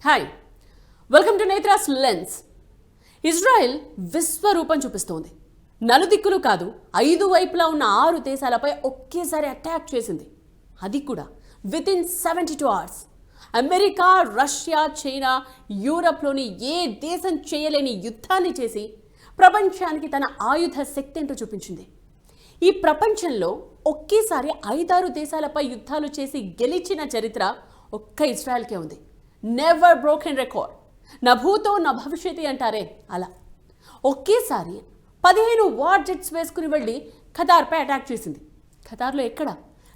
Hi, welcome to Netra's lens. Israel విశ్వరూపం చూపిస్తోంది. నలుదిక్కులు కాదు, 5 వైపులా ఉన్న 6 దేశాలపై ఒకేసారి అటాక్ చేసింది. అది కూడా within 72 hours. America, Russia, China, యూరప్లోని ఏ దేశం చేయలేని యుద్ధాన్ని చేసి ప్రపంచానికి తన ఆయుధ శక్తి ఏంటో చూపించింది. ఈ ప్రపంచంలో ఒకేసారి 5-6 దేశాలపై యుద్ధాలు చేసి గెలిచిన చరిత్ర ఒక్క ఇజ్రాయెల్కే ఉంది. Never broken record. నా భూతో నా భవిష్యత్తు అంటారే అలా. ఒకేసారి 15 వార్ జెట్స్ వేసుకుని వెళ్ళి ఖతార్పై అటాక్ చేసింది. ఖతార్లో ఎక్కడ?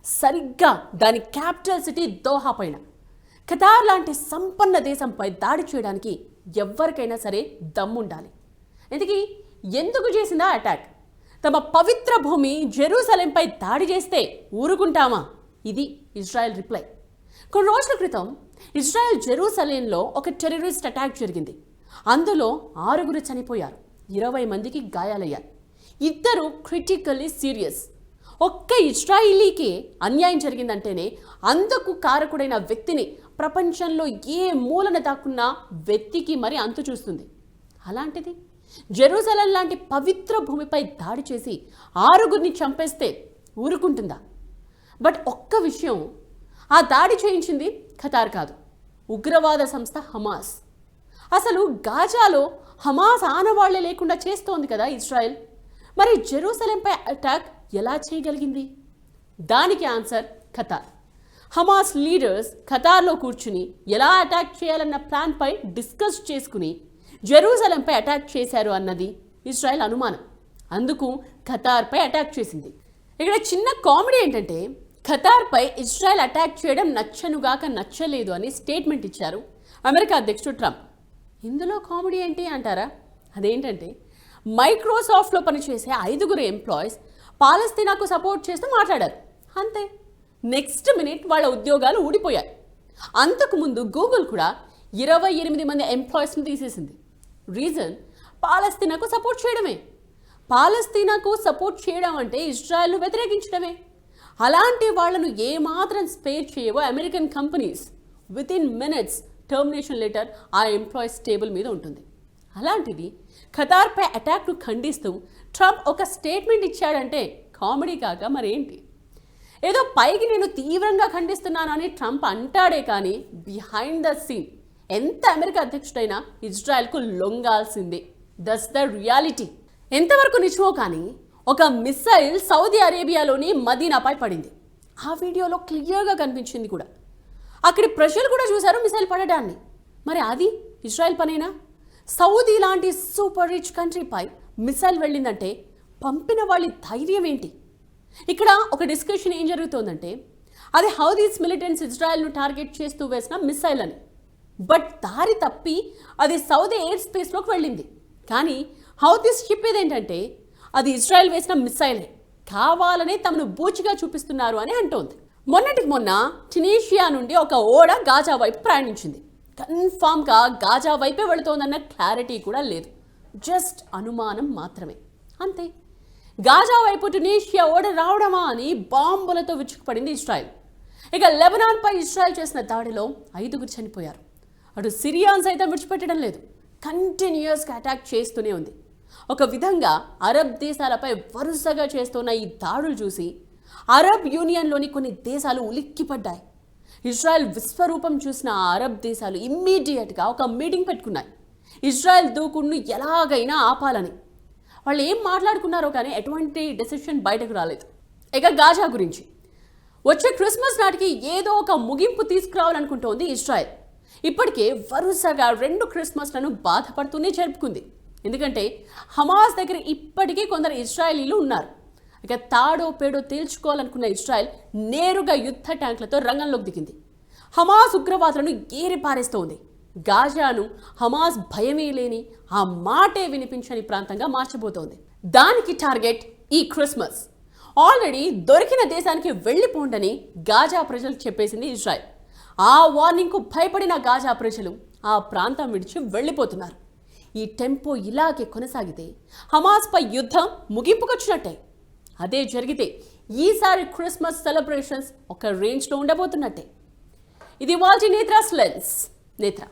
సరిగ్గా దాని క్యాపిటల్ సిటీ దోహా పైన. ఖతార్ లాంటి సంపన్న దేశంపై దాడి చేయడానికి ఎవరికైనా సరే దమ్ముండాలి. ఇంతకీ ఎందుకు చేసిందా అటాక్? తమ పవిత్ర భూమి జెరూసలేంపై దాడి చేస్తే ఊరుకుంటామా? ఇది ఇజ్రాయెల్ రిప్లై. కొన్ని రోజుల క్రితం ఇజ్రాయెల్ జెరూసలేంలో ఒక టెర్రరిస్ట్ అటాక్ జరిగింది. అందులో 6 చనిపోయారు, 20 మందికి గాయాలయ్యారు. 2 క్రిటికల్లీ సీరియస్. ఒక్క ఇజ్రాయిలీకి అన్యాయం జరిగిందంటేనే అందుకు కారకుడైన వ్యక్తిని ప్రపంచంలో ఏ మూలన దాక్కున్నా వెతికి మరి అంతు చూస్తుంది. అలాంటిది జెరూసలేం లాంటి పవిత్ర భూమిపై దాడి చేసి 6 చంపేస్తే ఊరుకుంటుందా? బట్ ఒక్క విషయం, ఆ దాడి చేయించింది ఖతార్ కాదు, ఉగ్రవాద సంస్థ హమాస్. అసలు గాజాలో హమాస్ ఆనవాళ్లే లేకుండా చేస్తోంది కదా ఇజ్రాయెల్. మరి జెరూసలేంపై అటాక్ ఎలా చేయగలిగింది? దానికి ఆన్సర్ ఖతార్. హమాస్ లీడర్స్ ఖతార్లో కూర్చుని ఎలా అటాక్ చేయాలన్న ప్లాన్పై డిస్కస్ చేసుకుని జెరూసలేంపై అటాక్ చేశారు అన్నది ఇజ్రాయెల్ అనుమానం. అందుకు ఖతార్పై అటాక్ చేసింది. ఇక్కడ చిన్న కామెడీ ఏంటంటే, ఖతార్పై ఇజ్రాయెల్ అటాక్ చేయడం నచ్చనుగాక నచ్చలేదు అని స్టేట్మెంట్ ఇచ్చారు అమెరికా అధ్యక్షుడు ట్రంప్. ఇందులో కామెడీ ఏంటి అంటారా? అదేంటంటే, మైక్రోసాఫ్ట్లో పనిచేసే 5 ఎంప్లాయీస్ పాలస్తీనాకు సపోర్ట్ చేస్తూ మాట్లాడారు. అంతే, నెక్స్ట్ మినిట్ వాళ్ళ ఉద్యోగాలు ఊడిపోయాయి. అంతకుముందు గూగుల్ కూడా 28 మంది ఎంప్లాయీస్ని తీసేసింది. రీజన్ పాలస్తీనాకు సపోర్ట్ చేయడమే. పాలస్తీనాకు సపోర్ట్ చేయడం అంటే ఇజ్రాయెల్ను వ్యతిరేకించడమే. అలాంటి వాళ్లను ఏమాత్రం స్పేర్ చేయవో American companies. Within minutes termination letter ఆ ఎంప్లాయీస్ టేబుల్ మీద ఉంటుంది. అలాంటిది ఖతార్పై అటాక్ను ఖండిస్తూ ట్రంప్ ఒక స్టేట్మెంట్ ఇచ్చాడంటే కామెడీ కాక మరేంటి? ఏదో పైకి నేను తీవ్రంగా ఖండిస్తున్నానని ట్రంప్ అంటాడే కానీ బిహైండ్ ద సీన్ ఎంత అమెరికా అధ్యక్షుడైనా ఇజ్రాయెల్కు లొంగాల్సిందే. That's the reality. ఎంతవరకు నిజమో కానీ ఒక మిస్సైల్ సౌదీ అరేబియాలోని మదీనాపై పడింది. ఆ వీడియోలో క్లియర్గా కనిపించింది కూడా. అక్కడి ప్రజలు కూడా చూశారు మిసైల్ పడడాన్ని. మరి అది ఇజ్రాయెల్ పనేనా? సౌదీ లాంటి సూపర్ రిచ్ కంట్రీపై మిసైల్ వెళ్ళిందంటే పంపిన వాళ్ళ ధైర్యం ఏంటి? ఇక్కడ ఒక డిస్కషన్ ఏం జరుగుతోందంటే, అది హౌదీస్ మిలిటెంట్స్ ఇజ్రాయెల్ను టార్గెట్ చేస్తూ వేసిన మిసైల్ అని. బట్ దారి తప్పి అది సౌదీ ఎయిర్ స్పేస్లోకి వెళ్ళింది. కానీ హౌదీస్ చెప్పేది ఏంటంటే అది ఇజ్రాయెల్ వేసిన మిసైలే, కావాలనే తమను బూచిగా చూపిస్తున్నారు అని అంటోంది. మొన్నటికి మొన్న ట్యునీషియా నుండి ఒక ఓడ గాజా వైపు ప్రయాణించింది. కన్ఫామ్గా గాజా వైపే వెళుతోందన్న క్లారిటీ కూడా లేదు, జస్ట్ అనుమానం మాత్రమే. అంతే. గాజా వైపు ట్యునీషియా ఓడ రావడమా అని బాంబులతో విరుచుకుపడింది ఇజ్రాయెల్. ఇక లెబనాన్పై ఇజ్రాయెల్ చేసిన దాడిలో 5 చనిపోయారు. అటు సిరియాన్ సైతం విడిచిపెట్టడం లేదు, కంటిన్యూస్గా అటాక్ చేస్తూనే ఉంది. ఒక విధంగా అరబ్ దేశాలపై వరుసగా చేస్తున్న ఈ దాడులు చూసి అరబ్ యూనియన్లోని కొన్ని దేశాలు ఉలిక్కిపడ్డాయి. ఇజ్రాయెల్ విశ్వరూపం చూసిన ఆ అరబ్ దేశాలు ఇమ్మీడియట్గా ఒక మీటింగ్ పెట్టుకున్నాయి, ఇజ్రాయెల్ దూకుడును ఎలాగైనా ఆపాలని. వాళ్ళు ఏం మాట్లాడుకున్నారో కానీ ఎటువంటి డెసిషన్ బయటకు రాలేదు. ఇక గాజా గురించి, వచ్చే క్రిస్మస్ నాటికి ఏదో ఒక ముగింపు తీసుకురావాలనుకుంటోంది ఇజ్రాయెల్. ఇప్పటికే వరుసగా 2 క్రిస్మస్లను బాధపడుతూనే జరుపుకుంది. ఎందుకంటే హమాస్ దగ్గర ఇప్పటికీ కొందరు ఇజ్రాయెలీలు ఉన్నారు. ఇక తాడో పేడో తేల్చుకోవాలనుకున్న ఇజ్రాయెల్ నేరుగా యుద్ధ ట్యాంకులతో రంగంలోకి దిగింది. హమాస్ ఉగ్రవాదులను ఏరి పారేస్తోంది. గాజాను హమాస్ భయమే లేని, ఆ మాటే వినిపించని ప్రాంతంగా మార్చబోతోంది. దానికి టార్గెట్ ఈ క్రిస్మస్. ఆల్రెడీ దొరికిన దేశానికి వెళ్ళిపోండని గాజా ప్రజలు చెప్పేసింది ఇజ్రాయెల్. ఆ వార్నింగ్కు భయపడిన గాజా ప్రజలు ఆ ప్రాంతం విడిచి వెళ్ళిపోతున్నారు. ఈ టెంపో ఇలాగే కొనసాగితే హమాస్పై యుద్ధం ముగింపుకొచ్చినట్టే. అదే జరిగితే ఈసారి క్రిస్మస్ సెలబ్రేషన్స్ ఒక రేంజ్లో ఉండబోతున్నట్టే. ఇది వాల్టి నేత్రాస్ లెన్స్. నేత్ర.